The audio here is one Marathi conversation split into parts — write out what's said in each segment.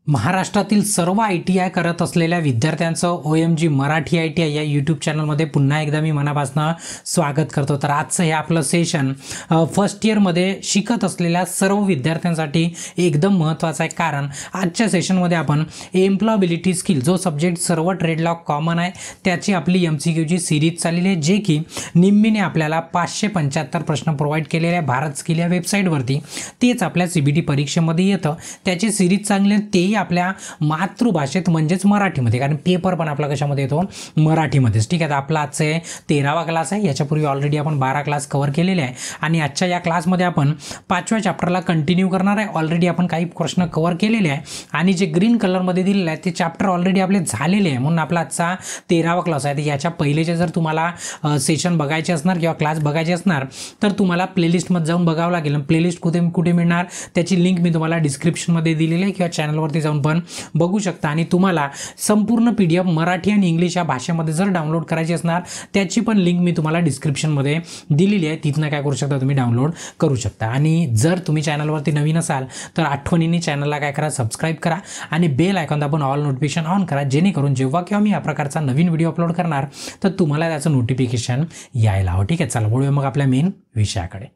महाराष्ट्रातील सर्व ITI करत असलेल्या विद्यार्थ्यांचं OMG मराठी ITI या यूट्यूब चॅनलमध्ये पुन्हा एकदा मी मनापासून स्वागत करतो। तर आजचं हे आपलं सेशन फर्स्ट इयरमध्ये शिकत असलेल्या सर्व विद्यार्थ्यांसाठी एकदम महत्त्वाचं आहे, कारण आजच्या सेशनमध्ये आपण एम्प्लॉयबिलिटी स्किल जो सब्जेक्ट सर्व ट्रेडला कॉमन आहे त्याची आपली MCQची सिरीज चाललेली आहे, जे की निम्मीने आपल्याला 575 प्रश्न प्रोव्हाइड केलेले आहे भारत स्किल या वेबसाईटवरती। तेच आपल्या CBT परीक्षेमध्ये येतं, त्याची सिरीज चांगली ते आपल्या मातृभाषेत म्हणजेच मराठीमध्ये, कारण पेपर पण आपला कशामध्ये येतो मराठीमध्येच। ठीक आहे, आपला आजचा 13वा क्लास आहे, याच्यापूर्वी ऑलरेडी आपण 12 क्लास कव्हर केलेले आहे आणि आजच्या या क्लासमध्ये आपण 5व्या चॅप्टरला कंटिन्यू करणार आहे। ऑलरेडी आपण काही प्रश्न कव्हर केलेले आहे आणि जे ग्रीन कलरमध्ये दिलेले आहे ते चॅप्टर ऑलरेडी आपले झालेले आहे, म्हणून आपला आजचा 13वा क्लास आहे। याच्या पहिलेचे जर तुम्हाला सेशन बघायचे असणार किंवा क्लास बघायचे असणार तर तुम्हाला प्लेलिस्टमध्ये जाऊन बघावं लागेल। प्लेलिस्ट कुठे मिळणार त्याची लिंक मी तुम्हाला डिस्क्रिप्शनमध्ये दिलेली आहे किंवा चॅनलवरती जाऊन पण बघू शकता। आणि तुम्हाला संपूर्ण PDF मराठी आणि इंग्लिश या भाषेमध्ये जर डाउनलोड करायची असणार त्याची पण लिंक मी तुम्हाला डिस्क्रिप्शनमध्ये दिलेली आहे, तिथनं काय करू शकता तुम्ही डाउनलोड करू शकता। आणि जर तुम्ही चॅनलवरती नवीन असाल तर आठवणीने चॅनलला काय करा, सबस्क्राइब करा आणि बेल आयकॉन दाबून ऑल नोटिफिकेशन ऑन करा, जेणेकरून जेव्हा केव्हा मी या प्रकारचा नवीन व्हिडिओ अपलोड करणार तर तुम्हाला त्याचं नोटिफिकेशन यायला हवं। ठीक आहे, चला बोलूया मग आपल्या मेन विषयाकडे।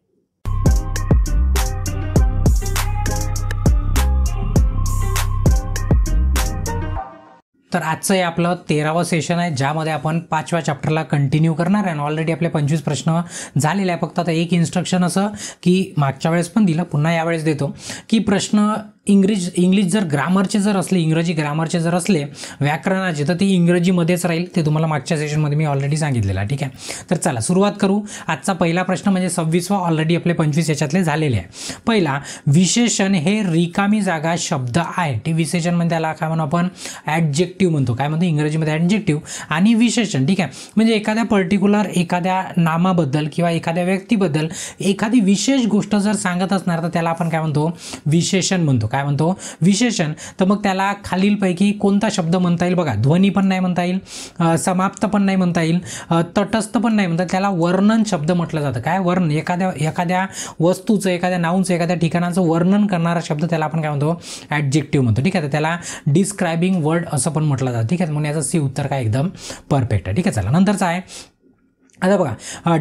तर आजचं हे आपलं 13वं सेशन आहे, ज्यामध्ये आपण 5व्या चॅप्टरला कंटिन्यू करणार आहे। ऑलरेडी आपले 25 प्रश्न झालेले आहे। फक्त आता एक इन्स्ट्रक्शन असं की मागच्या वेळेस पण दिलं, पुन्हा यावेळेस देतो की प्रश्न इंग्लिश जर ग्रामरचे जर असले, इंग्रजी ग्रामरचे जर असले व्याकरणाचे, तर ते इंग्रजीमध्येच राहील, ते तुम्हाला मागच्या सेशनमध्ये मी ऑलरेडी सांगितलेलं आहे। ठीक आहे, तर चला सुरुवात करू। आजचा पहिला प्रश्न म्हणजे 26वा, ऑलरेडी आपले 25 याच्यातले झालेले आहे। पहिला, विशेषण हे रिकामी जागा शब्द आहे। ते विशेषण म्हणजे त्याला काय म्हणू आपण, ॲडजेक्टिव्ह म्हणतो। काय म्हणतो इंग्रजीमध्ये ॲडजेक्टिव्ह आणि विशेषण। ठीक आहे, म्हणजे एखाद्या पर्टिक्युलर एखाद्या नामाबद्दल किंवा एखाद्या व्यक्तीबद्दल एखादी विशेष गोष्ट जर सांगत असणार तर त्याला आपण काय म्हणतो, विशेषण म्हणतो। काय म्हणतो, विशेषण। तर मग त्याला खालीलपैकी कोणता शब्द म्हणता येईल बघा, ध्वनी पण नाही म्हणता येईल, समाप्त पण नाही म्हणता येईल, तटस्थ पण नाही म्हणता, त्याला वर्णन शब्द म्हटलं जातं। काय वर्णन, एखाद्या वस्तूचं, एखाद्या नाऊनचं, एखाद्या ठिकाणाचं वर्णन करणारा शब्द त्याला आपण काय म्हणतो, ॲडजेक्टिव्ह म्हणतो। ठीक आहे, तर त्याला डिस्क्रायबिंग वर्ड असं पण म्हटलं जातं। ठीक आहे, म्हणून याचं C उत्तर काय एकदम परफेक्ट आहे। ठीक आहे, चला नंतरचा आहे आता बघा,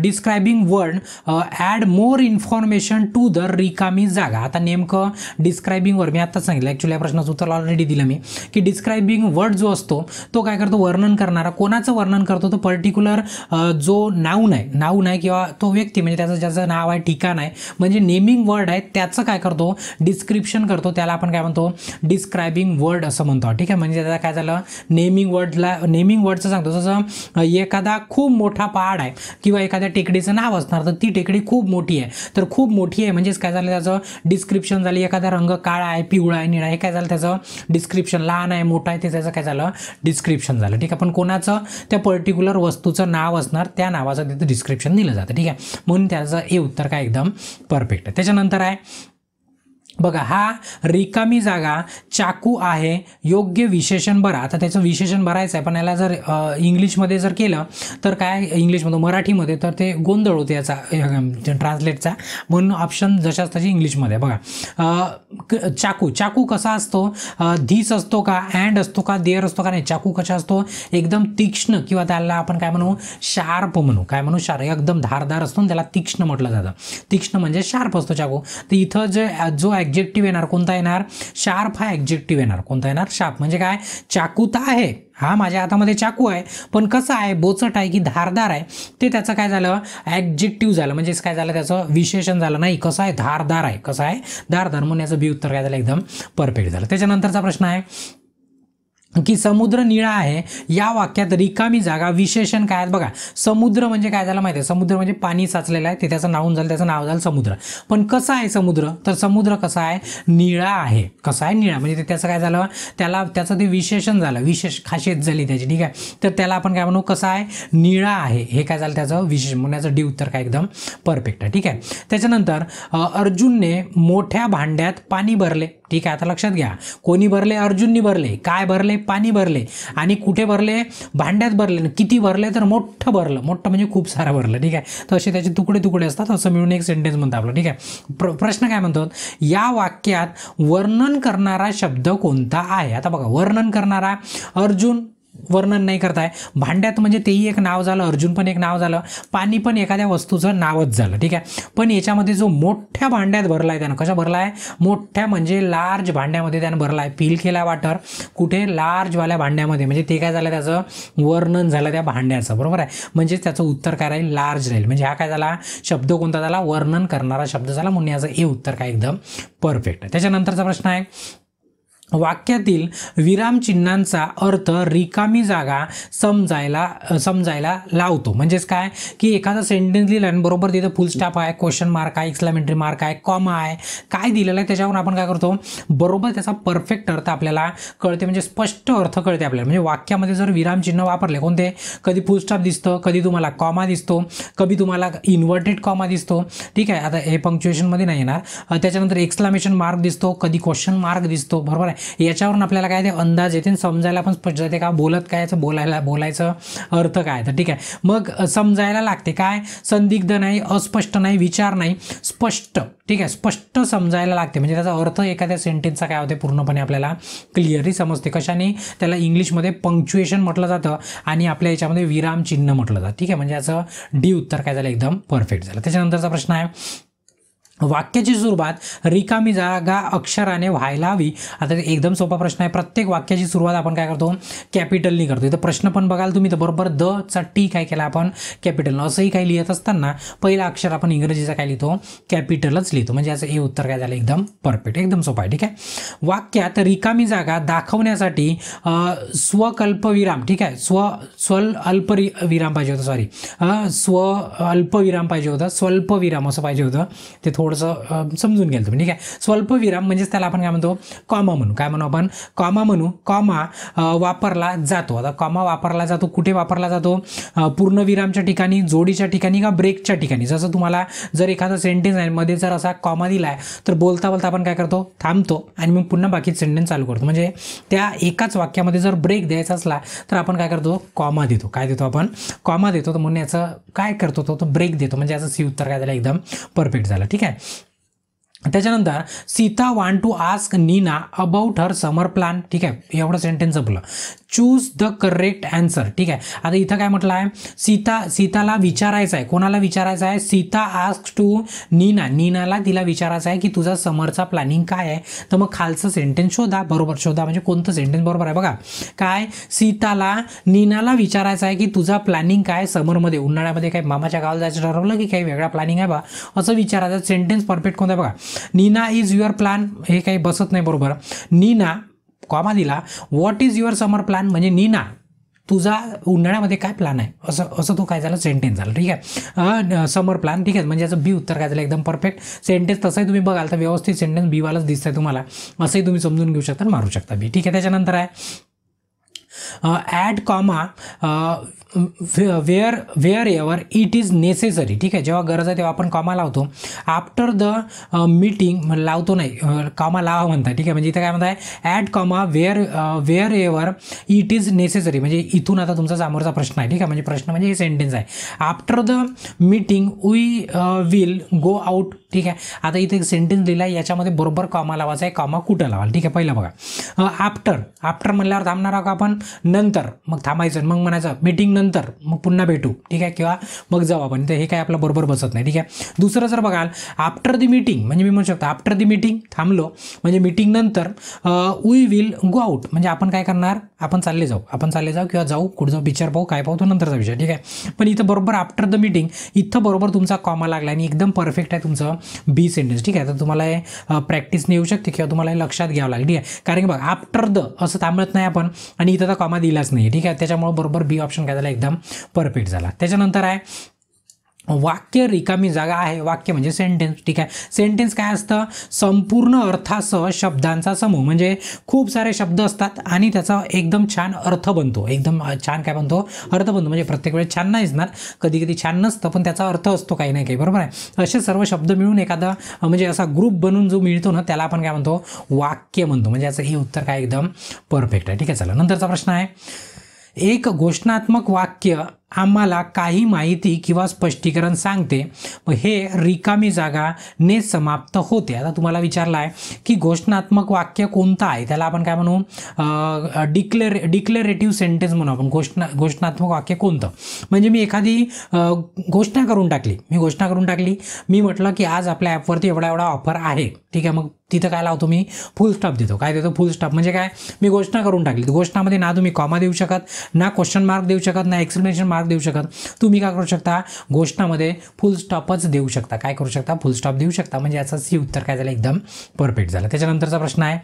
describing word add more information to the रिकामी जागा। आता नेमकं डिस्क्रायबिंग वर्ड मी आत्ताच सांगितलं, ॲक्च्युली या प्रश्नाचं उत्तर ऑलरेडी दिलं मी, की डिस्क्रायबिंग वर्ड जो असतो तो काय करतो, वर्णन करणारा। कोणाचं वर्णन करतो, तो पर्टिक्युलर जो नाऊन आहे किंवा तो व्यक्ती म्हणजे ज्याचं नाव आहे, ठिकाण आहे, म्हणजे नेमिंग वर्ड आहे, त्याचं काय करतो, डिस्क्रिप्शन करतो, त्याला आपण काय म्हणतो, डिस्क्रायबिंग वर्ड असं म्हणतो। ठीक आहे, म्हणजे त्याला काय झालं, नेमिंग वर्डचं सांगतो। जसं एखादा खूप मोठा पहाड आहे किंवा एखाद्या टेकडीचं नाव असणार तर ती टेकडी खूप मोठी आहे, तर खूप मोठी आहे म्हणजेच काय झालं, त्याचं डिस्क्रिप्शन झालं। एखादा रंग काळा आहे, पिवळा आहे, निळा आहे, काय झालं त्याचं डिस्क्रिप्शन। लहान आहे, मोठा आहे, ते त्याचं काय झालं, डिस्क्रिप्शन झालं। ठीक आहे, पण कोणाचं, त्या पर्टिक्युलर वस्तूचं नाव असणार त्या नावाचं तिथं डिस्क्रिप्शन दिलं जातं। ठीक आहे, म्हणून त्याचं हे उत्तर काय एकदम परफेक्ट आहे। त्याच्यानंतर आहे बघा, हा रिकामी जागा चाकू आहे, योग्य विशेषण भरा। आता त्याचं विशेषण भरायचं आहे, पण याला जर इंग्लिशमध्ये जर केलं तर काय, इंग्लिशमध्ये मराठीमध्ये तर ते गोंधळ होते याचा ट्रान्सलेटचा, म्हणून ऑप्शन जशाच त्याची इंग्लिशमध्ये बघा। चाकू कसा असतो, धीस असतो का, अँड असतो का, देअर असतो का, नाही, चाकू कसा असतो, एकदम तीक्ष्ण किंवा त्याला आपण काय म्हणू, शार्प म्हणू। काय म्हणू, शार्प, एकदम धारदार असतो, त्याला तीक्ष्ण म्हटलं जातं। तीक्ष्ण म्हणजे शार्प असतो चाकू। तर इथं जो ॲडजेक्टिव्ह येणार कोणता येणार, शार्प हा ॲडजेक्टिव्ह येणार। कोणता येणार, शार्प। म्हणजे काय, चाकू तर आहे, हा माझ्या हातामध्ये चाकू आहे, पण कसं आहे, बोचट आहे की धारदार आहे, ते त्याचं काय झालं, ॲडजेक्टिव्ह झालं, म्हणजेच काय झालं, त्याचं विशेषण झालं। नाही, कसं आहे, धारदार आहे, कसं आहे, धारदार, म्हणून याचं B उत्तर काय झालं, एकदम परफेक्ट झालं। त्याच्यानंतरचा प्रश्न आहे की समुद्र निळा आहे, या वाक्यात रिकामी जागा विशेषण काय आहे बघा। समुद्र म्हणजे काय झालं माहिती आहे, समुद्र म्हणजे पाणी साचलेलं आहे, ते त्याचं नाऊन झालं, त्याचं नाव झालं समुद्र। पण कसं आहे समुद्र, तर समुद्र कसा आहे, निळा आहे। कसा आहे, निळा, म्हणजे त्याचं काय झालं, त्याचं ते विशेषण झालं, विशेष खासियत झाली त्याची। ठीक आहे, तर त्याला आपण काय म्हणू, कसं आहे, निळा आहे, हे काय झालं त्याचं विशेषण, म्हणून याचं D उत्तर काय एकदम परफेक्ट आहे। ठीक आहे, त्याच्यानंतर अर्जुनने मोठ्या भांड्यात पाणी भरले। ठीक आहे, आता लक्षात घ्या, कोणी भरले? अर्जुननी भरले. काय भरले? पाणी भरले. आणि कुठे भरले? भांड्यात भरले. किती भरले? तर मोठं भरलं. मोठं म्हणजे खूप सारं भरलं. ठीक आहे, तर असे त्याचे तुकडे तुकडे असतात, असं मिळून एक सेंटेन्स म्हणतो आपलं. ठीक आहे, प्रश्न काय म्हणतो? या वाक्यात वर्णन करणारा शब्द कोणता आहे? आता बघा, वर्णन करणारा अर्जुन वर्णन नाही करताय. भांड्यात म्हणजे तेही एक नाव झालं, अर्जुन पण एक नाव झालं, पाणी पण एखाद्या वस्तूचं नावच झालं. ठीक आहे, पण याच्यामध्ये जो मोठ्या भांड्यात भरला आहे, त्यानं कशा भरला आहे? मोठ्या म्हणजे लार्ज भांड्यामध्ये त्यानं भरला आहे. फिल केला वॉटर कुठे? लार्जवाल्या भांड्यामध्ये. म्हणजे ते काय झालं? त्याचं वर्णन झालं त्या भांड्याचं. बरोबर आहे, म्हणजे त्याचं उत्तर काय राहील? लार्ज राहील. म्हणजे हा काय झाला? शब्द कोणता झाला? वर्णन करणारा शब्द झाला, म्हणून याचं हे उत्तर काय एकदम परफेक्ट आहे. त्याच्यानंतरचा प्रश्न आहे, वाक्यातील विरामचिन्हांचा अर्थ रिकामी जागा समजायला लावतो. म्हणजेच काय की एखादा सेंटेन्स लिहिला आणि बरोबर तिथं फुल स्टॉप आहे, क्वेश्चन मार्क आहे, एक्सक्लेमेटरी मार्क आहे, कॉमा आहे, काय दिलेलं आहे त्याच्यावरून आपण काय करतो? बरोबर त्याचा परफेक्ट अर्थ आपल्याला कळते, म्हणजे स्पष्ट अर्थ कळते आपल्याला. म्हणजे वाक्यामध्ये जर विरामचिन्ह वापरले कोणते, कधी फुल स्टॉप दिसतं, कधी तुम्हाला कॉमा दिसतो, कधी तुम्हाला इन्व्हर्टेड कॉमा दिसतो. ठीक आहे, आता हे पंक्च्युएशनमध्ये नाही येणार. त्याच्यानंतर एक्सक्लेमेशन मार्क दिसतो, कधी क्वेश्चन मार्क दिसतो. बरोबर आहे, याच्यावरून आपल्याला काय ते अंदाज येते, समजायला पण स्पष्ट जाते का बोलत काय, बोलायचं अर्थ काय. तर ठीक आहे, मग समजायला लागते काय? संदिग्ध नाही, अस्पष्ट नाही, विचार नाही, स्पष्ट. ठीक आहे, स्पष्ट समजायला लागते, म्हणजे त्याचा अर्थ एखाद्या सेंटेन्सचा काय होते पूर्णपणे आपल्याला क्लिअरली समजते. कशाने? त्याला इंग्लिशमध्ये पंक्च्युएशन म्हटलं जातं आणि आपल्या याच्यामध्ये विरामचिन्ह म्हटलं जातं. ठीक आहे, म्हणजे याचं डी उत्तर काय झालं? एकदम परफेक्ट झालं. त्याच्यानंतरचा प्रश्न आहे, वाक्याची सुरुवात रिकामी जागा अक्षराने व्हायला हवी. आता एकदम सोपा प्रश्न आहे. प्रत्येक वाक्याची सुरुवात आपण काय करतो? कॅपिटलनी करतो. इथं प्रश्न पण बघाल तुम्ही तर बरोबर द चा टी काय केला आपण? कॅपिटल. असंही काही लिहित असताना पहिला अक्षर आपण इंग्रजीचा काय लिहितो? कॅपिटलच लिहितो. म्हणजे याचं हे उत्तर काय झालं? एकदम परफेक्ट, एकदम सोपं आहे. ठीक आहे, वाक्यात रिकामी जागा दाखवण्यासाठी स्वकल्पविराम. ठीक आहे, अल्पविराम पाहिजे होतं, सॉरी, अल्पविराम पाहिजे होतं, स्वल्पविराम असं पाहिजे होतं, ते थोडंसं समजून घ्याल तुम्ही. ठीक आहे, स्वल्पविराम म्हणजेच त्याला आपण काय म्हणतो? कॉमा म्हणू. काय म्हणू आपण? कॉमा म्हणू. कॉमा वापरला जातो. आता कॉमा वापरला जातो कुठे वापरला जातो? पूर्णविरामच्या ठिकाणी, जोडीच्या ठिकाणी का ब्रेकच्या ठिकाणी. जसं तुम्हाला जर एखादा सेंटेन्स आहे मध्ये जर असा कॉमा दिला आहे तर बोलता बोलता आपण काय करतो? थांबतो आणि मग पुन्हा बाकीचे सेंटेन्स चालू करतो. म्हणजे त्या एकाच वाक्यामध्ये जर ब्रेक द्यायचा असला तर आपण काय करतो? कॉमा देतो. काय देतो आपण? कॉमा देतो. तर म्हणून याचं काय करतो? तो ब्रेक देतो. म्हणजे याचं सी उत्तर काय झालं? एकदम परफेक्ट झालं. ठीक आहे, त्याच्यानंतर Sita want to ask Nina about her summer plan. ठीक आहे, एवढं सेंटेन्स आपलं. Choose the correct answer. ठीक आहे, आता इथं काय म्हटलं आहे? सीताला विचारायचं आहे. कोणाला विचारायचं आहे? सीता आस्क टू नीनाला तिला विचारायचं आहे की तुझा समरचा प्लॅनिंग काय आहे. तर मग खालचं सेंटेन्स शोधा. बरोबर शोधा म्हणजे कोणतं सेंटेन्स बरोबर आहे बघा. काय? नीनाला विचारायचं आहे की तुझा प्लॅनिंग काय समरमध्ये, उन्हाळ्यामध्ये काय मामाच्या गावाला जायचं ठरवलं की काही वेगळा प्लॅनिंग आहे बा, असं विचारायचं. सेंटेन्स परफेक्ट कोणता आहे बघा. नीना इज युअर प्लॅन, हे काही बसत नाही बरोबर. नीना कॉमा दिला, what is your summer plan, म्हणजे नीना तुझा उन्हाळ्यामध्ये काय प्लॅन आहे, असं तो काय झालं? सेंटेन्स झालं. ठीक आहे, समर प्लॅन. ठीक आहे, म्हणजे याचं बी उत्तर काय झालं? एकदम परफेक्ट. सेंटेन्स तसंही तुम्ही बघाल तर व्यवस्थित सेंटेन्स बीवालाच दिसतंय तुम्हाला, असंही तुम्ही समजून घेऊ शकता, मारू शकता बी. ठीक आहे, त्याच्यानंतर आहे add comma wherever it is necessary. ठीक आहे, जेव्हा गरज आहे तेव्हा आपण कॉमा लावतो. आफ्टर द मीटिंग लावतो नाही, कॉमा लावा म्हणता. ठीक आहे, म्हणजे इथं काय म्हणताय? Add comma wherever it is necessary. म्हणजे इथून आता तुमचा समोरचा प्रश्न आहे. ठीक आहे, म्हणजे प्रश्न म्हणजे हे सेंटेन्स आहे. After the meeting we will go out. ठीक आहे, आता इथे एक सेंटेन्स लिहिला आहे, याच्यामध्ये बरोबर कॉमा लावायचा आहे. कॉमा कुठं लावाल? ठीक आहे, पहिलं बघा, आफ्टर म्हणल्यावर थांबणार आहोत आपण, नंतर मग थांबायचं, मग म्हणायचं मीटिंग नंतर, मग पुन्हा भेटू. ठीक आहे, किंवा मग जाऊ आपण. तर हे काय आपलं बरोबर बसत नाही. ठीक आहे, दुसरं जर बघाल, आफ्टर द मीटिंग म्हणजे मी म्हणू शकतो आफ्टर द मीटिंग थांबलो, म्हणजे मीटिंग नंतर वी विल गो आउट म्हणजे आपण काय करणार? आपण चालले जाऊ किंवा जाऊ कुठं जाऊ, पिक्चर पाहू, काय पाहू, तो नंतरचा विषय. ठीक आहे, पण इथं बरोबर आफ्टर द मीटिंग, इथं बरोबर तुमचा कॉमा लागला आणि एकदम परफेक्ट आहे तुमचं बी सेंटेन्स. ठीक आहे, तर तुम्हाला हे प्रॅक्टिसने येऊ शकते किंवा तुम्हाला हे लक्षात घ्यावं लागेल. ठीक आहे, कारण की बघा आफ्टर द असं थांबत नाही आपण आणि इथं तर कॉमा दिलाच नाही. ठीक आहे, त्याच्यामुळे बरोबर बी ऑप्शन काय झाला? एकदम परफेक्ट झाला. त्याच्यानंतर आहे वाक्य रिकामी जागा आहे. वाक्य म्हणजे सेंटेन्स. ठीक आहे, सेंटेन्स काय असतं? संपूर्ण अर्थासह शब्दांचा समूह. म्हणजे खूप सारे शब्द असतात आणि त्याचा एकदम छान अर्थ बनतो. एकदम छान काय बनतो? अर्थ बनतो. म्हणजे प्रत्येक वेळेस छान नाही असणार, कधी कधी छान नसतं, पण त्याचा अर्थ असतो काही नाही काही. बरोबर आहे. असे सर्व शब्द मिळून एखादा म्हणजे असा ग्रुप बनून जो मिळतो ना, त्याला आपण काय म्हणतो? वाक्य म्हणतो. म्हणजे याचं हे उत्तर काय एकदम परफेक्ट आहे. ठीक आहे, चला नंतरचा प्रश्न आहे, एक घोषणात्मक वाक्य आम्हाला काही माहिती किंवा स्पष्टीकरण सांगते, मग हे रिकामी जागा ने समाप्त होते. आता तुम्हाला विचारलं आहे की घोषणात्मक वाक्य कोणतं आहे, त्याला आपण काय म्हणू? डिक्लेरेटिव्ह सेंटेन्स म्हणू आपण. घोषणात्मक वाक्य कोणतं? म्हणजे मी एखादी घोषणा करून टाकली. मी म्हटलं की आज आपल्या ॲपवरती एवढा ऑफर आहे. ठीक आहे, मग तिथं काय लावतो मी? फुल स्टॉप देतो. काय देतो? फुल स्टॉप. म्हणजे काय? मी घोषणा करून टाकली. घोषणामध्ये ना तुम्ही कॉमा देऊ शकत, ना क्वेश्चन मार्क देऊ शकत, ना एक्सप्लेनेशन मार्क देऊ शकत. तुम्ही काय करू शकता? घोषणामध्ये फुल स्टॉपच देऊ शकता. काय करू शकता? फुल स्टॉप देऊ शकता. म्हणजे याचं सी उत्तर काय झालं? एकदम परफेक्ट झालं. त्याच्यानंतरचा प्रश्न आहे,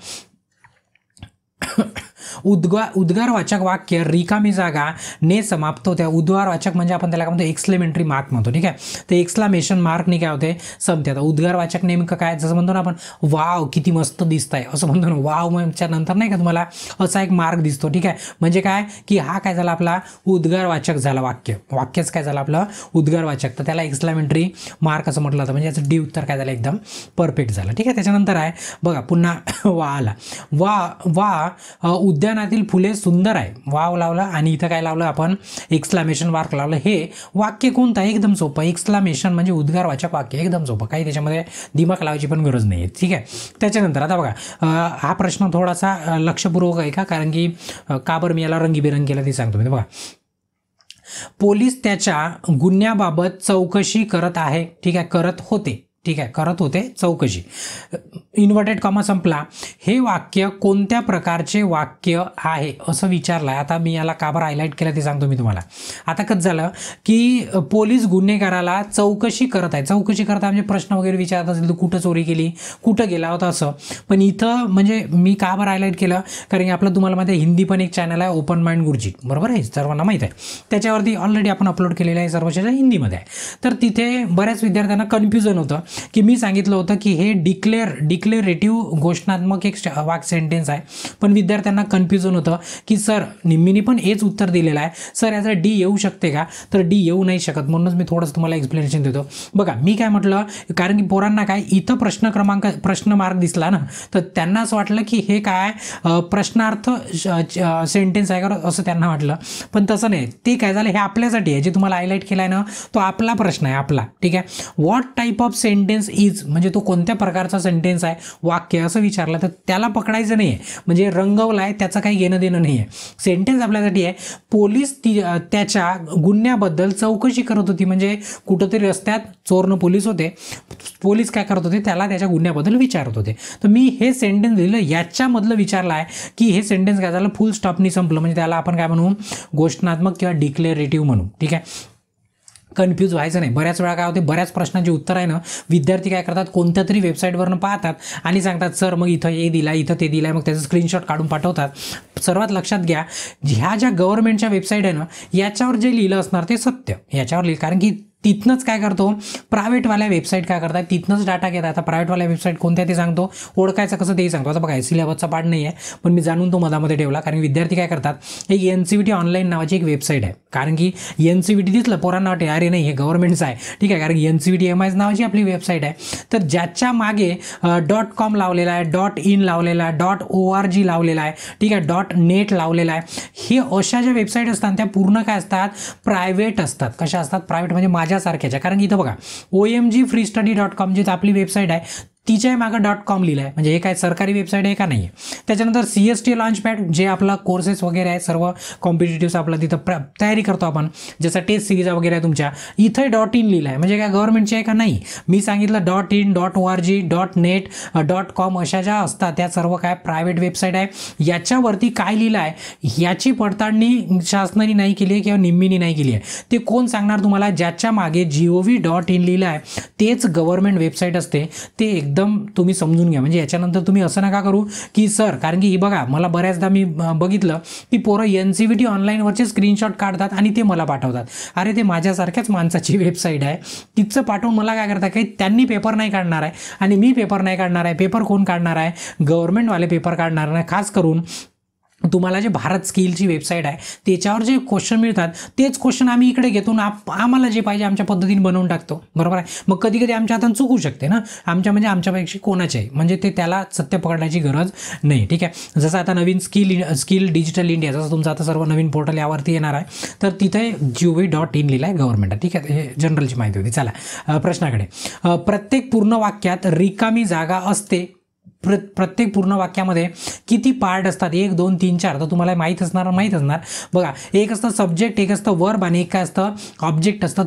उद्गारवाचक वाक्य रिकामी जागा ने समाप्त होत्या. उद्गारवाचक म्हणजे आपण त्याला काय म्हणतो? एक्सक्लेमेटरी मार्क म्हणतो. ठीक आहे, ते एक्सक्लामेशन मार्कने काय होते? संपते. आता उद्गारवाचक नेमकं काय? जसं म्हणतो ना आपण, वाव किती मस्त दिसत आहे असं म्हणतो ना. वाव म्हणजे नंतर नाही का तुम्हाला असा एक मार्क दिसतो. ठीक आहे, म्हणजे काय की हा काय झाला? आपला उद्गारवाचक झाला. वाक्यच काय झालं? आपलं उद्गारवाचक. तर त्याला एक्सक्लामेटरी मार्क असं म्हटलं जातं. म्हणजे याचं डी उत्तर काय झालं? एकदम परफेक्ट झालं. ठीक आहे, त्याच्यानंतर आहे बघा पुन्हा वा आला. उद्यानातील फुले सुंदर आहे. वाव लावलं आणि इथं काय लावलं आपण? एक्सक्लामेशन मार्क लावलं. हे वाक्य कोणतं आहे? एकदम सोपं. एक्सक्लामेशन म्हणजे उद्गारवाचक वाक्य. एकदम सोपं, काही त्याच्यामध्ये दिमाग लावायची पण गरज नाही आहे. ठीक आहे, त्याच्यानंतर आता बघा हा प्रश्न थोडासा लक्षपूर्वक आहे का? कारण की का बरं मी याला रंगीबेरंग केलं ते सांगतो मी. बघा, पोलीस त्याच्या गुन्ह्याबाबत चौकशी करत आहे. ठीक आहे, करत होते. ठीक आहे, करत होते चौकशी. इन्व्हर्टेड कॉमा संपला. हे वाक्य कोणत्या प्रकारचे वाक्य आहे असं विचारलं आहे. आता मी याला का बरं हायलाईट केलं ते सांगतो मी तुम्हाला. आता कसं झालं की पोलीस गुन्हेगाराला चौकशी करत आहे. चौकशी करता म्हणजे प्रश्न वगैरे विचारत असेल तर कुठं चोरी केली, कुठं गेला होता असं. पण इथं म्हणजे मी का बरं हायलाईट केलं? कारण की आपलं तुम्हाला माहिती आहे हिंदी पण एक चॅनल आहे ओपन माइंड गुरुजी. बरोबर आहे, सर्वांना माहीत आहे. त्याच्यावरती ऑलरेडी आपण अपलोड केलेलं आहे, सर्वच्या हिंदीमध्ये आहे. तर तिथे बऱ्याच विद्यार्थ्यांना कन्फ्युजन होतं की मी सांगितलं होतं की हे डिक्लेरेटिव्ह घोषणात्मक एक सेंटेन्स आहे. पण विद्यार्थ्यांना कन्फ्युजन होतं की सर निम्मीने पण हेच उत्तर दिलेलं आहे, सर याचं डी येऊ शकते का? तर डी येऊ नाही शकत. म्हणूनच मी थोडंसं तुम्हाला एक्सप्लेनेशन देतो. बघा मी काय म्हटलं, कारण की पोरांना काय इथं प्रश्न मार्क दिसला ना, तर त्यांना असं वाटलं की हे काय प्रश्नार्थ सेंटेन्स आहे का असं त्यांना वाटलं. पण तसं नाही. ते काय झालं? हे आपल्यासाठी आहे. जे तुम्हाला हायलाईट केलं आहे ना, तो आपला प्रश्न आहे आपला. ठीक आहे, what type of sentence is म्हणजे तो कोणत्या प्रकारचा सेंटेन्स आहे, वाक्य असं विचारलं तर त्याला पकडायचं नाही आहे. म्हणजे रंगवला आहे त्याचं काही घेणं देणं नाही आहे. सेंटेन्स आपल्यासाठी आहे, पोलीस त्याच्या गुन्ह्याबद्दल चौकशी करत होती. म्हणजे कुठंतरी रस्त्यात चोरनं पोलीस होते. पोलीस काय करत होते? त्याला त्याच्या गुन्ह्याबद्दल विचारत होते. तर मी हे सेंटेन्स दिलं, याच्यामधलं विचारलं आहे की हे सेंटेन्स काय झालं? फुल स्टॉपनी संपलं. म्हणजे त्याला आपण काय म्हणू? घोषणात्मक किंवा डिक्लेरेटिव्ह म्हणू. ठीक आहे, कन्फ्यूज व्हायचं नाही. बऱ्याच वेळा काय होते, बऱ्याच प्रश्नांची उत्तर आहे ना, विद्यार्थी काय करतात, कोणत्या तरी वेबसाईटवरनं पाहतात आणि सांगतात सर मग इथं हे दिला, इथं ते दिलं आहे, मग त्याचं स्क्रीनशॉट काढून पाठवतात. सर्वात लक्षात घ्या, ह्या ज्या गव्हर्नमेंटच्या वेबसाईट आहे ना, याच्यावर जे लिहिलं असणार ते सत्य याच्यावर लिहिलं. कारण की तिथनंच काय करतो, प्रायव्हेटवाल्या वेबसाईट काय करतात, तिथनंच डाटा घेतात. आता प्रायव्हेटवाल्या वेबसाईट कोणत्या ते सांगतो, ओळखायचं कसं तेही सांगतो. आता बघा सिलेबसचा पार्ट नाही आहे, पण मी जाणून तो मधामध्ये ठेवला. कारण विद्यार्थी काय करतात, एक NCVT ऑनलाईन नावाची एक वेबसाईट आहे. कारण की NCVT दिसलं पोरांना वाटे अरे नाही हे गव्हर्नमेंटचं आहे. ठीक आहे, कारण NCVT MIS नावाची आपली वेबसाईट आहे. तर ज्याच्या मागे .com लावलेला आहे, .in लावलेला आहे, .org लावलेला आहे, ठीक आहे, .net लावलेला आहे. हे अशा ज्या वेबसाईट असतात त्या पूर्ण काय असतात, प्रायव्हेट असतात. कशा असतात? प्रायव्हेट म्हणजे माझ्यासारख्याच्या. कारण की इथं बघा omgfreestudy.com जी आपली वेबसाईट आहे तिच्या मागं .com लिहिलं आहे. म्हणजे हे काय सरकारी वेबसाईट आहे का? नाही आहे. त्याच्यानंतर CST लॉन्चपॅड जे आपला कोर्सेस वगैरे आहे, सर्व कॉम्पिटिटिव्ह आपला तिथं तयारी करतो आपण, जसं टेस्ट सिरीज वगैरे आहे तुमच्या, इथं .in लिहिलं आहे. म्हणजे काय गव्हर्नमेंटची आहे का? नाही. मी सांगितलं .in, .org, .net, .com अशा ज्या असतात त्या सर्व काय प्रायव्हेट वेबसाईट आहे. याच्यावरती काय लिहिलं आहे याची पडताळणी शासनाने नाही केली आहे किंवा निम्मीने नाही केली आहे. ते कोण सांगणार तुम्हाला? ज्याच्या मागे gov.in लिहिलं आहे तेच गव्हर्नमेंट वेबसाईट असते. ते एकदम तुम्ही समजून घ्या. म्हणजे याच्यानंतर तुम्ही असं नका करू की सर, कारण की बघा मला बऱ्याचदा मी बघितलं की पोरं NCVT ऑनलाईनवरचे स्क्रीनशॉट काढतात आणि ते मला पाठवतात. अरे ते माझ्यासारख्याच माणसाची वेबसाईट आहे, तिथचं पाठवून मला काय करतात, काही त्यांनी पेपर नाही काढणार आहे आणि मी पेपर नाही काढणार आहे. पेपर कोण काढणार आहे? गव्हर्नमेंटवाले पेपर काढणार नाही. खास करून तुम्हाला जे भारत स्किलची वेबसाईट आहे त्याच्यावर जे क्वेश्चन मिळतात तेच क्वेश्चन आम्ही इकडे घेतो, आम्हाला जे पाहिजे आमच्या पद्धतीने बनवून टाकतो. बरोबर आहे. मग कधी कधी आमच्या हाताने चुकू शकते ना, आमच्यापेक्षा कोणाच्याही, म्हणजे ते त्याला सत्य पकडण्याची गरज नाही. ठीक आहे. जसं आता नवीन स्किल डिजिटल इंडिया, जसं तुमचं आता सर्व नवीन पोर्टल यावरती येणार आहे, तर तिथे gov.in लिहिलं आहे गव्हर्नमेंट. ठीक आहे. हे जनरलची माहिती होती. चला प्रश्नाकडे. प्रत्येक पूर्ण वाक्यात रिकामी जागा असते. प्रत्येक पूर्ण वाक्यामध्ये किती पार्ट असतात? 1 2 3 4. तर तुम्हाला माहीत असणार. बघा, एक असतं सब्जेक्ट, एक असतं वर्ब आणि एक काय असतं ऑब्जेक्ट असतं.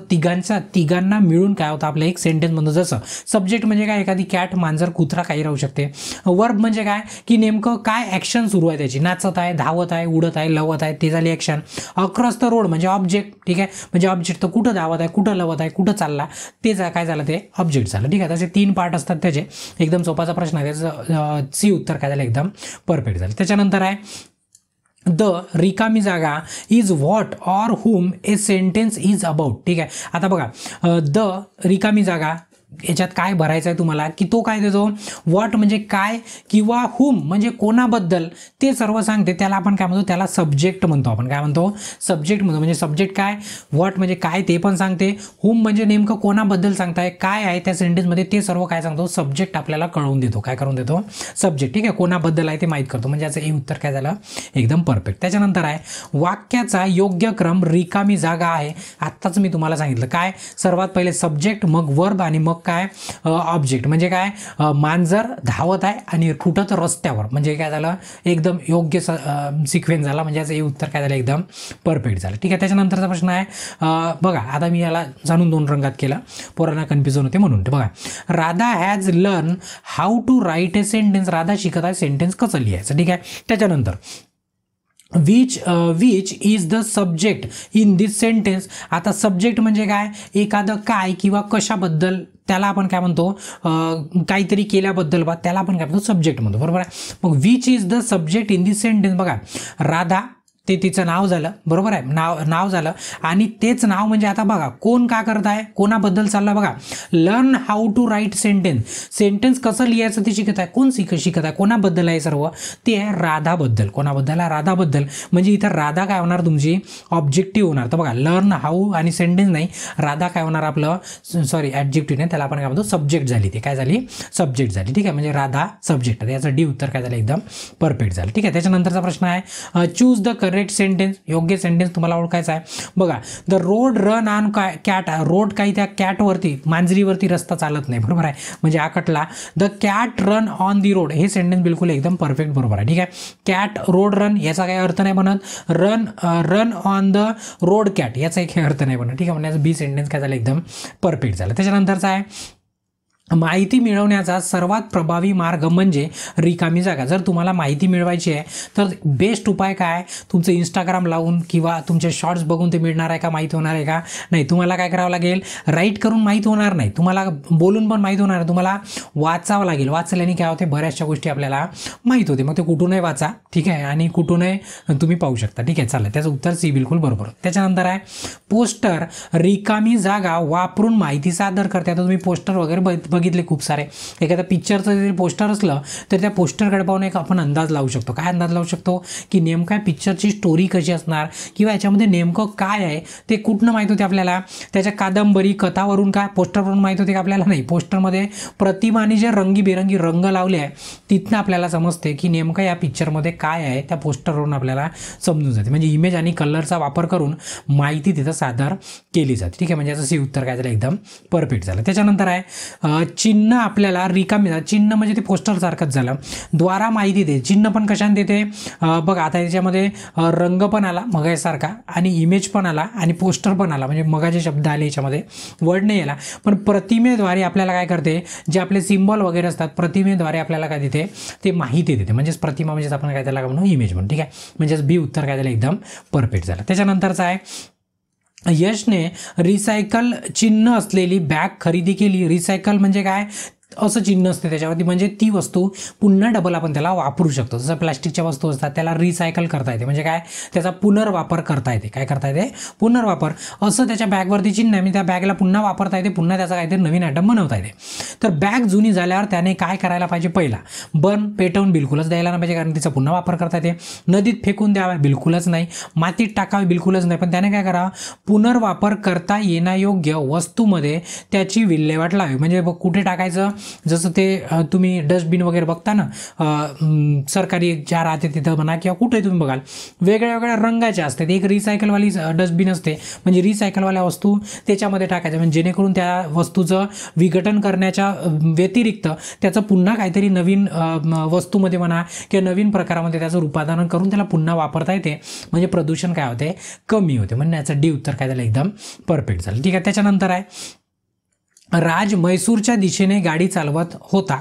तिघांना मिळून काय होतं आपलं एक सेंटेन्स म्हणतो. जसं सब्जेक्ट म्हणजे काय, एखादी कॅट, मांजर, कुत्रा काही राहू शकते. वर्ब म्हणजे काय की नेमकं काय ॲक्शन सुरू आहे त्याची, नाचत आहे, धावत आहे, उडत आहे, लवत आहे, ते झाली ॲक्शन. अक्रॉस द रोड म्हणजे ऑब्जेक्ट. ठीक आहे. म्हणजे ऑब्जेक्ट तर कुठं धावत आहे, कुठं लवत आहे, कुठं चालला, ते काय झालं, ते ऑब्जेक्ट झालं. ठीक आहे. तसे 3 पार्ट असतात त्याचे. एकदम सोपाचा प्रश्न आहे त्याचं. सी उत्तर काय झालं, एकदम परफेक्ट झालं. त्याच्यानंतर आहे द रिकामी जागा is what or hmm A sentence is about. ठीक आहे. आता बघा, द रिकामी जागा याच्यात काय भरायचं आहे तुम्हाला, की तो काय देतो, व्हॉट म्हणजे काय किंवा हुम म्हणजे कोणाबद्दल ते सर्व सांगते. त्याला आपण काय म्हणतो, त्याला सब्जेक्ट म्हणतो. आपण काय म्हणतो, सब्जेक्ट म्हणतो. म्हणजे सब्जेक्ट काय, व्हॉट म्हणजे काय ते पण सांगते, हुम म्हणजे नेमकं कोणाबद्दल सांगताय, काय आहे त्या सेंटेन्समध्ये ते सर्व काय सांगतो, सब्जेक्ट आपल्याला कळवून देतो. काय करून देतो, सब्जेक्ट. ठीक आहे. कोणाबद्दल आहे ते माहीत करतो. म्हणजे याचं हे उत्तर काय झालं, एकदम परफेक्ट. त्याच्यानंतर आहे वाक्याचा योग्य क्रम रिकामी जागा आहे. आत्ताच मी तुम्हाला सांगितलं काय, सर्वात पहिले सब्जेक्ट, मग वर्ब आणि मग काय ऑब्जेक्ट. म्हणजे काय, मांजर धावत आहे आणि कुठं तर रस्त्यावर, म्हणजे काय झालं, एकदम योग्य सिक्वेन्स झाला. म्हणजे याचं हे उत्तर काय झालं, एकदम परफेक्ट झालं. ठीक आहे. त्याच्यानंतरचा प्रश्न आहे, बघा आता मी याला जाणून 2 रंगात केलं, पोरांना कन्फ्युजन होते म्हणून. बघा, Radha has learn how to write a sentence. Radha शिकत आहे सेंटेन्स कसं लिहायचं. ठीक आहे. त्याच्यानंतर which is the subject in this sentence. आता सब्जेक्ट म्हणजे काय, एखादं काय किंवा कशाबद्दल, त्याला आपण काय म्हणतो, काहीतरी केल्याबद्दल बा, त्याला आपण काय म्हणतो, सब्जेक्ट म्हणतो. बरोबर आहे. मग which is the subject in this sentence. बघा, राधा ते तिचं नाव झालं. बरोबर आहे. नाव झालं आणि तेच नाव म्हणजे आता बघा कोण का करत आहे, कोणाबद्दल चाललं. बघा, learn how to write sentence कसं लिहायचं ते शिकत आहे. कोण शिकत आहे, कोणाबद्दल आहे सर्व, ते आहे राधाबद्दल. कोणाबद्दल आहे, राधाबद्दल. म्हणजे इथं राधा काय होणार, तुमची ऑब्जेक्टिव्ह होणार. तर बघा, लर्न हाऊ आणि सेंटेन्स नाही, राधा काय होणार आपलं, सॉरी ॲडजेक्टिव्ह नाही, त्याला आपण काय म्हणतो, सब्जेक्ट झाली. ती काय झाली, सब्जेक्ट झाली. ठीक आहे. म्हणजे राधा सब्जेक्ट. याचं डी उत्तर काय झालं, एकदम परफेक्ट झालं. ठीक आहे. त्याच्यानंतरचा प्रश्न आहे चूज द करेक्ट सेंटेन्स. योग्य सेंटेन्स तुम्हाला ओळखायचा आहे. बघा, the road run on cat. Road काही त्या कॅटवरती, मांजरीवरती रस्ता चालत नाही. बरोबर आहे. म्हणजे आकटला. The cat run on the road. हे सेंटेन्स बिलकुल एकदम परफेक्ट बरोबर आहे. ठीक आहे. कॅट रोड रन याचा काही अर्थ नाही बनत. Run on the road cat याचा एक अर्थ नाही बनत. ठीक आहे. म्हणजे बी सेंटेन्स काय झालं, एकदम परफेक्ट झालं. त्याच्यानंतरचा आहे माहिती मिळवण्याचा सर्वात प्रभावी मार्ग म्हणजे रिकामी जागा. जर तुम्हाला माहिती मिळवायची आहे तर बेस्ट उपाय काय, तुमचं इंस्टाग्राम लावून किंवा तुमचे शॉर्ट्स बघून ते मिळणार आहे का, माहीत होणार आहे का नाही. तुम्हाला काय करावं लागेल, राईट करून माहीत होणार नाही, तुम्हाला बोलून पण माहीत होणार नाही, तुम्हाला वाचावं लागेल. वाचल्याने काय होते, बऱ्याचशा गोष्टी आपल्याला माहीत होते. मग ते कुठूनही वाचा. ठीक आहे. आणि कुठूनही तुम्ही पाहू शकता. ठीक आहे. चालेल. त्याचं उत्तर सी बिलकुल बरोबर. त्याच्यानंतर आहे पोस्टर रिकामी जागा वापरून माहिती सादर करते. आता तुम्ही पोस्टर वगैरे बघितले खूप सारे. एखाद्या पिक्चरचं जरी पोस्टर असलं तर त्या पोस्टरकडे पाहून एक आपण अंदाज लावू शकतो. काय अंदाज लावू शकतो, की नेमका पिक्चरची स्टोरी कशी असणार किंवा याच्यामध्ये नेमकं काय आहे ते कुठनं माहीत होते आपल्याला. त्याच्या कादंबरी कथावरून काय, पोस्टरवरून माहीत होते का आपल्याला नाही. पोस्टरमध्ये प्रतिमाने जे रंगीबेरंगी रंग लावले आहे तिथनं आपल्याला समजते की नेमकं या पिक्चरमध्ये काय आहे, त्या पोस्टरवरून आपल्याला समजून जाते. म्हणजे इमेज आणि कलरचा वापर करून माहिती तिथं सादर केली जाते. ठीक आहे. म्हणजे याचं सी उत्तर काय झालं, एकदम परफेक्ट झालं. त्याच्यानंतर आहे चिन्ह आपल्याला रिकामी. चिन्ह म्हणजे ते पोस्टरसारखंच झालं. द्वारा माहिती दे. चिन्ह पण कशाने देते, बघा आता याच्यामध्ये रंग पण आला मगासारखा आणि इमेज पण आला आणि पोस्टर पण आला. म्हणजे मगाचे शब्द आले याच्यामध्ये, वर्ड नाही आला. पण प्रतिमेद्वारे आपल्याला काय करते, जे आपले सिम्बॉल वगैरे असतात प्रतिमेद्वारे आपल्याला काय देते, ते माहिती देते. म्हणजेच प्रतिमा म्हणजेच आपण काय त्याला म्हणू, इमेज म्हणून. ठीक आहे. म्हणजेच बी उत्तर काय झालं, एकदम परफेक्ट झालं. त्याच्यानंतरचं आहे यशने रिसायकल चिन्ह असलेली बॅग खरेदी केली. रिसायकल म्हणजे काय, असं चिन्ह असते त्याच्यावरती, म्हणजे ती वस्तू पुन्हा डबल आपण त्याला वापरू शकतो. जसं प्लास्टिकच्या वस्तू असतात त्याला रिसायकल करता येते, म्हणजे काय, त्याचा पुनर्वापर करता येते. काय करता येते? पुनर्वापर. असं त्याच्या बॅगवरती चिन्ह आहे, म्हणजे त्या बॅगला पुन्हा वापरता येते, पुन्हा त्याचा काहीतरी नवीन आयटम बनवता येते. तर बॅग जुनी झाल्यावर त्याने काय करायला पाहिजे? पहिला, पेटवून बिलकुलच द्यायला नाही पाहिजे, कारण तिचा पुन्हा वापर करता येते. नदीत फेकून द्यावा? बिलकुलच नाही. मातीत टाकावे? बिलकुलच नाही. पण त्याने काय करावं? पुनर्वापर करता येण्यायोग्य वस्तूमध्ये त्याची विल्हेवाट लावावी. म्हणजे कुठे टाकायचं? जसं ते तुम्ही डस्टबिन वगैरे बघता ना, सरकारी ज्या राहते तिथं म्हणा किंवा कुठे तुम्ही बघाल, वेगळ्या वेगळ्या रंगाच्या असतात. एक रिसायकलवाली डस्टबिन असते, म्हणजे रिसायकलवाल्या वस्तू त्याच्यामध्ये टाकायच्या, म्हणजे जेणेकरून त्या वस्तूचं विघटन करण्याच्या व्यतिरिक्त त्याचं पुन्हा काहीतरी नवीन वस्तूमध्ये म्हणा किंवा नवीन प्रकारामध्ये त्याचं रूपांतरण करून त्याला पुन्हा वापरता येते. म्हणजे प्रदूषण काय होते? कमी होते. म्हणजे याचं डी उत्तर काय झालं? एकदम परफेक्ट झालं. ठीक आहे. त्याच्यानंतर आहे, राज मैसूरच्या दिशेने गाडी चालवत होता.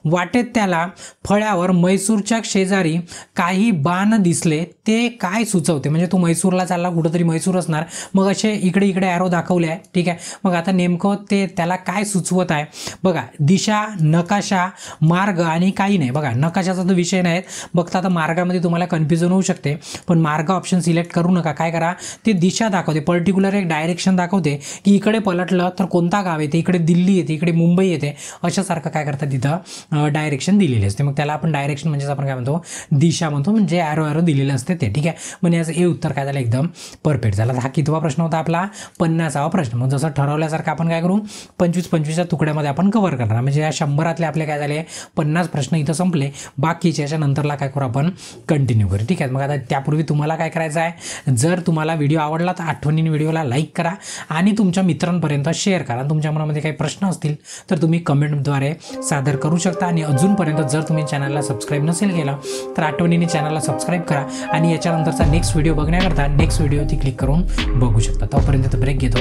वाटेत त्याला फळ्यावर मैसूरच्या शेजारी काही बाण दिसले. ते काय सुचवते? म्हणजे तो मैसूरला चालला, कुठंतरी मैसूर असणार, मग असे इकडे इकडे ॲरो दाखवले आहे. ठीक आहे. मग आता नेमकं ते त्याला काय सुचवत आहे? बघा, दिशा, नकाशा, मार्ग आणि काही नाही. बघा, नकाशाचा तर विषय नाही बघता. आता मार्गामध्ये तुम्हाला कन्फ्युजन होऊ शकते, पण मार्ग ऑप्शन सिलेक्ट करू नका. काय करा, ते दिशा दाखवते, पर्टिक्युलर एक डायरेक्शन दाखवते की इकडे पलटलं तर कोणता गाव येते, इकडे दिल्ली येते, इकडे मुंबई येते, अशासारखं काय करतात तिथं डायरेक्शन दिलेली असते. मग त्याला आपण डायरेक्शन म्हणजे आपण काय म्हणतो? दिशा म्हणतो, म्हणजे ॲरो दिलेलं असते ते. ठीक आहे. म्हणजे याचं हे उत्तर काय झालं? एकदम परफेक्ट झालं. हा कितवा प्रश्न होता आपला? 50वा प्रश्न. मग जसं ठरवल्यासारखं आपण काय करू? 25-25च्या तुकड्यामध्ये आपण कव्हर करणार. म्हणजे या 100रातले आपले काय झाले? 50 प्रश्न इथं संपले. बाकीच्या याच्या नंतरला काय करू? आपण कंटिन्यू करू. ठीक आहे. मग आता त्यापूर्वी तुम्हाला काय करायचं आहे? जर तुम्हाला व्हिडिओ आवडला तर आठवणीने व्हिडिओला लाईक करा आणि तुमच्या मित्रांपर्यंत शेअर करा. तुमच्या मनामध्ये काही प्रश्न असतील तर तुम्ही कमेंटद्वारे सादर करू शकता. आणि अजूनपर्यंत जर तुम्ही चॅनलला सबस्क्राईब नसेल केलं तर आठवणीने चॅनलला सबस्क्राईब करा आणि याच्यानंतरचा नेक्स्ट व्हिडिओ बघण्याकरता नेक्स्ट व्हिडिओ ती क्लिक करून बघू शकता. तोपर्यंत ब्रेक घेतो.